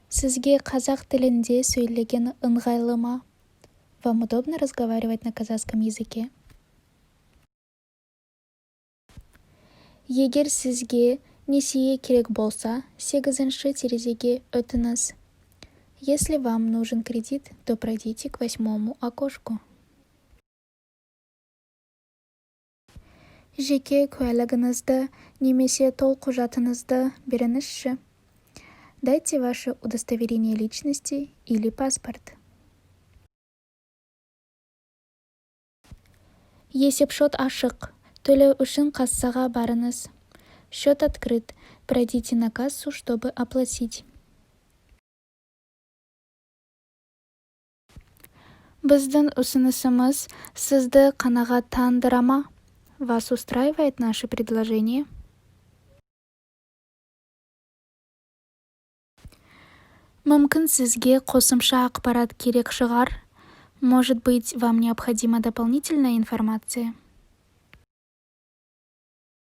Сізге қазақ тілінде сөйлеген ыңғайлы ма? Вам удобно разговаривать на казахском языке? Егер сізге несие керек болса, 8-ші терезеге өтіңіз. Если вам нужен кредит, то пройдите к 8-му окошку. Жеке куәлігіңізді немесе толқұжатыңызды беріңізші. Дайте ваше удостоверение личности или паспорт. Есепшот ашық. Төлеу үшін кассаға барыңыз. Счет открыт. Пройдите на кассу, чтобы оплатить. Біздің ұсынысымыз сізді қанағаттандыра ма? Вас устраивает наше предложение? Мүмкін сізге қосымша ақпарат керек шығар? Может быть, вам необходима дополнительная информация?